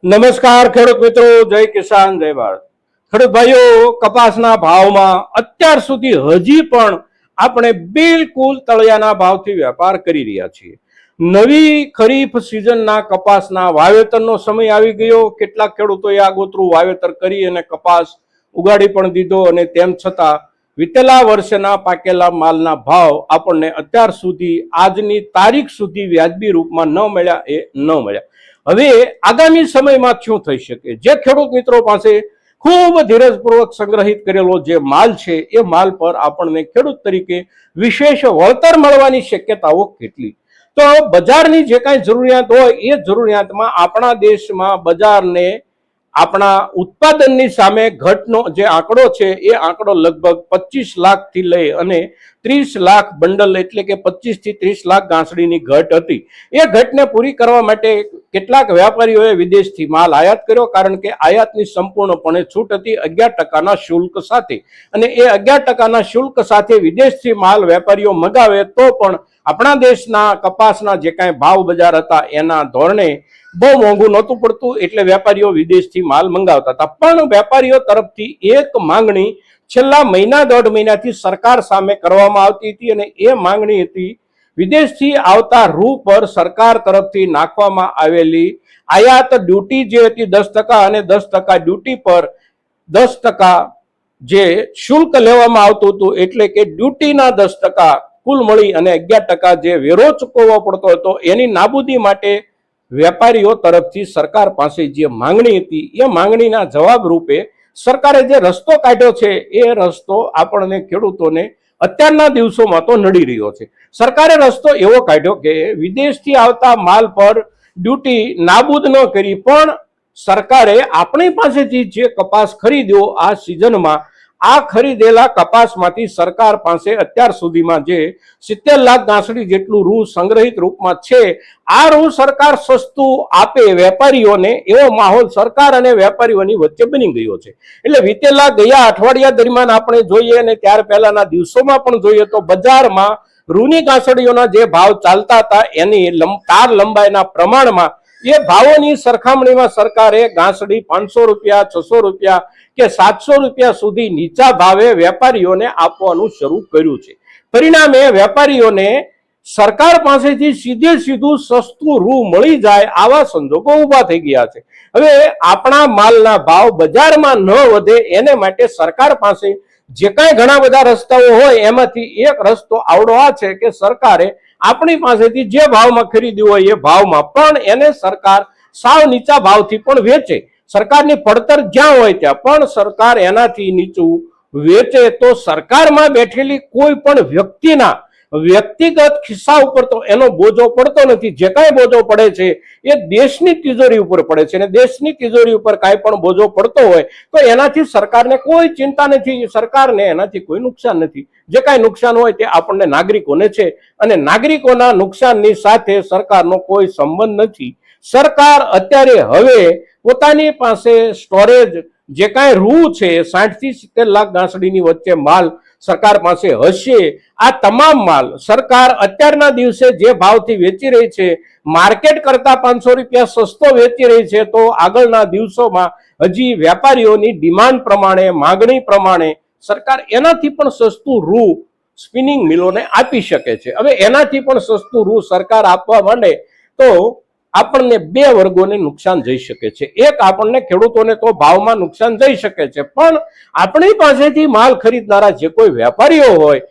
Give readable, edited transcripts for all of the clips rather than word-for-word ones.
નમસ્કાર ખેડૂત મિત્રો, જય કિસાન જય ભારત। ખેડૂત ભાઈઓ, કપાસના ભાવમાં અત્યાર સુધી હજી પણ આપણે બિલકુલ તળિયાના ભાવથી વેપાર કરી રહ્યા છીએ। નવી ખરીફ સિઝનના કપાસના વાવેતરનો સમય આવી ગયો। કેટલાક ખેડૂતોએ આગોતરું વાવેતર કરી અને કપાસ ઉગાડી પણ દીધો, અને તેમ છતાં વિતેલા વર્ષના પાકેલા માલના ભાવ આપણને અત્યાર સુધી આજની તારીખ સુધી વ્યાજબી રૂપમાં ન મળ્યા એ ન મળ્યા। હવે આગામી સમયમાં શું થઈ શકે? જે ખેડૂત મિત્રો પાસે ખૂબ ધીરજપૂર્વક સંગ્રહિત કરેલો જે માલ છે એ માલ પર આપણને ખેડૂત તરીકે વિશેષ વળતર મળવાની શક્યતાઓ કેટલી? તો બજારની જે કાંઈ જરૂરિયાત હોય એ જરૂરિયાતમાં આપણા દેશમાં બજારને આપણા ઉત્પાદનની સામે ઘટનો જે આંકડો છે એ આંકડો લગભગ 25 લાખથી લઈ અને 30 લાખ બંડલ એટલે કે 25 થી 30 લાખ ગાંસડીની ઘટ હતી। એ ઘટને પૂરી કરવા માટે કેટલાક વેપારીઓએ વિદેશથી માલ આયાત કર્યો, કારણ કે આયાતની સંપૂર્ણપણે છૂટ હતી 11% શુલ્ક સાથે, અને એ 11% શુલ્ક સાથે વિદેશથી માલ વેપારીઓ મગાવે તો પણ આપણા દેશના કપાસના જે કાંઈ ભાવ બજાર હતા એના ધોરણે બહુ મોંઘું નહોતું પડતું, એટલે વેપારીઓ વિદેશથી માલ મંગાવતા હતા। પણ વેપારીઓ તરફથી એક માંગણી છેલ્લા મહિના દોઢ મહિનાથી સરકાર સામે કરવામાં આવતી હતી, અને એ માંગણી હતી વિદેશથી આવતા રૂ પર સરકાર તરફથી નાખવામાં આવેલી આયાત ડ્યુટી જે હતી 10%, અને 10% ડ્યુટી પર 10% જે શુલ્ક લેવામાં આવતું હતું, એટલે કે ડ્યુટીના 10% કુલ મળી અને 11% જે વેરો ચૂકવવો પડતો હતો, એની નાબૂદી માટે વેપારીઓ તરફથી સરકાર પાસે જે માંગણી હતી એ માંગણીના જવાબ રૂપે સરકારે જે રસ્તો કાઢ્યો છે એ રસ્તો આપણને ખેડૂતોને અત્યારના દિવસોમાં તો નડી રહ્યો છે। સરકારે રસ્તો એવો કાઢ્યો કે વિદેશથી આવતા માલ પર ડ્યુટી નાબૂદ ન કરી, પણ સરકારે આપણી પાસેથી જે કપાસ ખરીદ્યો આ સિઝનમાં, આ ખરીદેલા કપાસમાંથી સરકાર પાસે અત્યાર સુધીમાં જે 70 લાખ ગાંસડી જેટલું રૂ સંગ્રહિત રૂપમાં છે, આ રૂ સરકાર સસ્તું આપે વેપારીઓને એવો માહોલ સરકાર અને વેપારીઓની વચ્ચે બની ગયો છે। એટલે વિતેલા ગયા અઠવાડિયા દરમિયાન આપણે જોઈએ અને ત્યાર પહેલાના દિવસોમાં પણ જોઈએ તો બજારમાં રૂની ગાંસડીઓના જે ભાવ ચાલતા હતા એની તાર લંબાઈના પ્રમાણમાં એ ભાવોની સરખામણીમાં સરકારે ગાંસડી 500 રૂપિયા, 600 રૂપિયા કે 700 રૂપિયા સુધી નીચા ભાવે વેપારીઓને આપવાનું શરૂ કર્યું છે। પરિણામે વેપારીઓને સરકાર પાસેથી સીધે સીધું સસ્તું રૂ મળી જાય આવા સંજોગો ઉભા થઈ ગયા છે। હવે આપણા માલના ભાવ બજારમાં ન વધે એને માટે સરકાર પાસે જે કાંઈ ઘણા બધા રસ્તાઓ હોય એમાંથી એક રસ્તો આવડો આ છે કે સરકારે આપણી પાસેથી જે ભાવમાં ખરીદ્યું હોય એ ભાવમાં પણ એને સરકાર સાવ નીચા ભાવથી પણ વેચે। સરકારની પડતર જ્યાં હોય ત્યાં પણ સરકાર એનાથી નીચું વેચે તો સરકારમાં બેઠેલી કોઈ પણ વ્યક્તિના વ્યક્તિગત ખિસ્સા ઉપર તો એનો બોજો પડતો નથી। જે કાંઈ બોજો પડે છે એ દેશની તિજોરી ઉપર પડે છે, અને દેશની તિજોરી ઉપર કાંઈ પણ બોજો પડતો હોય તો એનાથી સરકારને કોઈ ચિંતા નથી, સરકારને એનાથી કોઈ નુકસાન નથી। જે કાંઈ નુકસાન હોય તે આપણને નાગરિકોને છે, અને નાગરિકોના નુકસાનની સાથે સરકારનો કોઈ સંબંધ નથી। સરકાર અત્યારે હવે પોતાની પાસે સ્ટોરેજ જે કાંઈ રૂ છે 60 થી 70 લાખ ગાંસડીની વચ્ચે માલ સરકાર પાસે હશે। આ તમામ માલ સરકાર અત્યારના દિવસે જે ભાવથી વેચી રહી છે, માર્કેટ કરતા 500 રૂપિયા સસ્તો વેચી રહી છે, તો આગળના દિવસોમાં હજી વેપારીઓની ડિમાન્ડ પ્રમાણે, માંગણી પ્રમાણે સરકાર એનાથી પણ સસ્તું રૂ સ્પિનિંગ મિલોને આપી શકે છે। હવે એનાથી પણ સસ્તું રૂ સરકાર આપવા માંડે તો આપણને બે વર્ગોને નુકસાન જઈ શકે છે। એક, આપણને ખેડૂતોને તો ભાવમાં નુકસાન જઈ શકે છે, પણ આપણી પાસેથી માલ ખરીદનારા જે કોઈ વેપારીઓ હોય,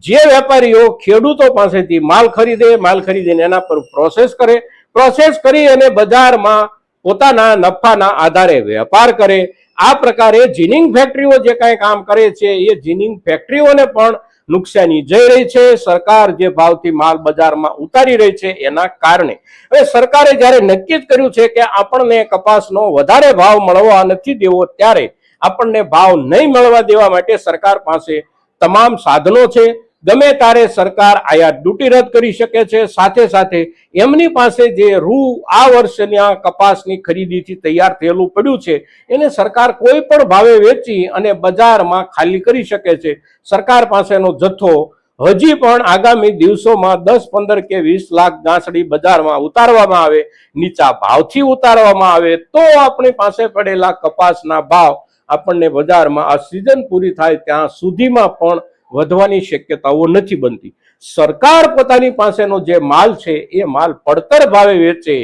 જે વેપારીઓ ખેડૂતો પાસેથી માલ ખરીદીને એના પર પ્રોસેસ કરી અને બજારમાં પોતાના નફાના આધારે વેપાર કરે, આ પ્રકારે જીનિંગ ફેક્ટરીઓ જે કાંઈ કામ કરે છે એ જીનિંગ ફેક્ટરીઓને પણ નુકસાની જઈ રહી છે સરકાર જે ભાવથી માલ બજારમાં ઉતારી રહી છે એના કારણે। હવે સરકારે જ્યારે નક્કી જ કર્યું છે કે આપણને કપાસનો વધારે ભાવ મળવા નથી દેવો, ત્યારે આપણને ભાવ નહીં મળવા દેવા માટે સરકાર પાસે તમામ સાધનો છે। ગમે ત્યારે સરકાર આયાત ડ્યુટી રદ કરી શકે છે, સાથે સાથે એમની પાસે જે રૂ આ વર્ષના કપાસની ખરીદીથી તૈયાર થયેલું પડ્યું છે એને સરકાર કોઈ પણ ભાવે વેચી અને બજારમાં ખાલી કરી શકે છે। સરકાર પાસેનો જથ્થો હજી પણ આગામી દિવસોમાં 10-15 કે 20 લાખ ગાંસડી બજારમાં ઉતારવામાં આવે, નીચા ભાવથી ઉતારવામાં આવે, તો આપણી પાસે પડેલા કપાસના ભાવ આપણને બજારમાં આ સિઝન પૂરી થાય ત્યાં સુધીમાં પણ વધવાની શક્યતાઓ નથી બનતી. સરકાર પોતાની પાસેનો જે માલ છે એ માલ પડતર ભાવે વેચે,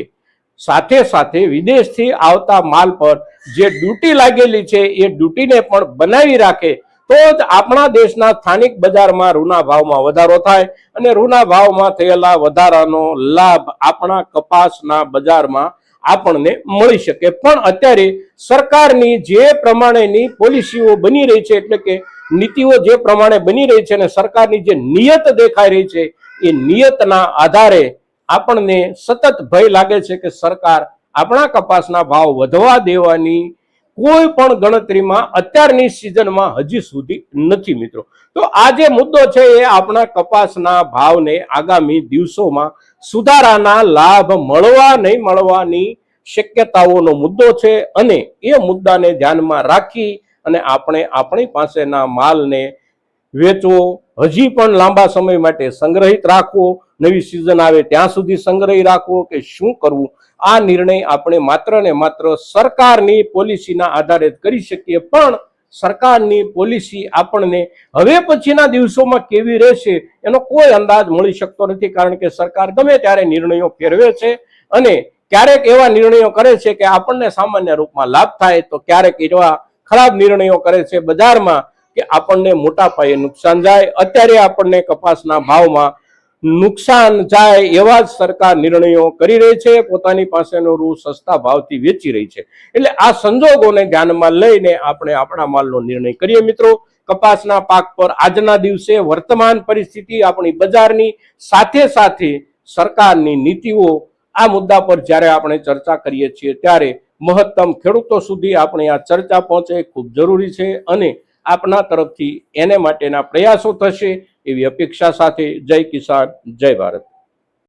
સાથે સાથે વિદેશથી આવતા માલ પર જે ડ્યુટી લાગેલી છે એ ડ્યુટીને પણ બનાવી રાખે, તો જ આપણા દેશના સ્થાનિક બજારમાં રૂના ભાવમાં વધારો થાય અને રૂના ભાવમાં થયેલા વધારાનો લાભ આપણા કપાસના બજારમાં આપણને મળી શકે. પણ અત્યારે સરકારની જે પ્રમાણેની પોલિસીઓ બની રહી છે, એટલે કે નીતિઓ જે પ્રમાણે બની રહી છે અને સરકારની જે નિયત દેખાઈ રહી છે, એ નિયતના આધારે આપણને સતત ભય લાગે છે કે સરકાર આપણા કપાસના ભાવ વધવા દેવાની કોઈ પણ ગણતરીમાં અત્યારની સિઝનમાં હજી સુધી નથી મિત્રો. તો આ જે મુદ્દો છે એ આપણા કપાસના ભાવને આગામી દિવસોમાં સુધારાના લાભ મળવા નહીં મળવાની શક્યતાઓનો મુદ્દો છે અને એ મુદ્દાને ધ્યાનમાં રાખી અને આપણે આપણી પાસેના માલને વેચવો, હજી પણ લાંબા સમય માટે સંગ્રહિત રાખવો, નવી સિઝન આવે ત્યાં સુધી સંગ્રહી રાખવો કે શું કરવું, આ નિર્ણય આપણે માત્ર ને માત્ર સરકારની પોલિસીના આધારે કરી શકીએ. પણ સરકારની પોલિસી આપણને હવે પછીના દિવસોમાં કેવી રહેશે એનો કોઈ અંદાજ મળી શકતો નથી, કારણ કે સરકાર ગમે ત્યારે નિર્ણયો ફેરવે છે અને ક્યારેક એવા નિર્ણયો કરે છે કે આપણને સામાન્ય રૂપમાં લાભ થાય, તો ક્યારેક એવા ખરાબ નિર્ણયો કરે છે બજારમાં કે આપણને મોટા પાયે નુકસાન જાય. અત્યારે આપણને કપાસના ભાવમાં નુકસાન જાય એવા જ સરકાર નિર્ણયો કરી રહી છે, પોતાની પાસેનો રૂ સસ્તા ભાવથી વેચી રહી છે. એટલે આ સંજોગોને ધ્યાનમાં લઈને આપણે આપણા માલનો નિર્ણય કરીએ મિત્રો. કપાસના પાક પર આજના દિવસે વર્તમાન પરિસ્થિતિ, આપણી બજારની સાથે સાથે સરકારની નીતિઓ, આ મુદ્દા પર જ્યારે આપણે ચર્ચા કરીએ છીએ ત્યારે મહત્તમ ખેડૂતો સુધી આપણી આ ચર્ચા પહોંચે ખૂબ જરૂરી છે અને આપના તરફથી એને માટેના પ્રયાસો થશે એવી અપેક્ષા સાથે જય કિસાન, જય ભારત.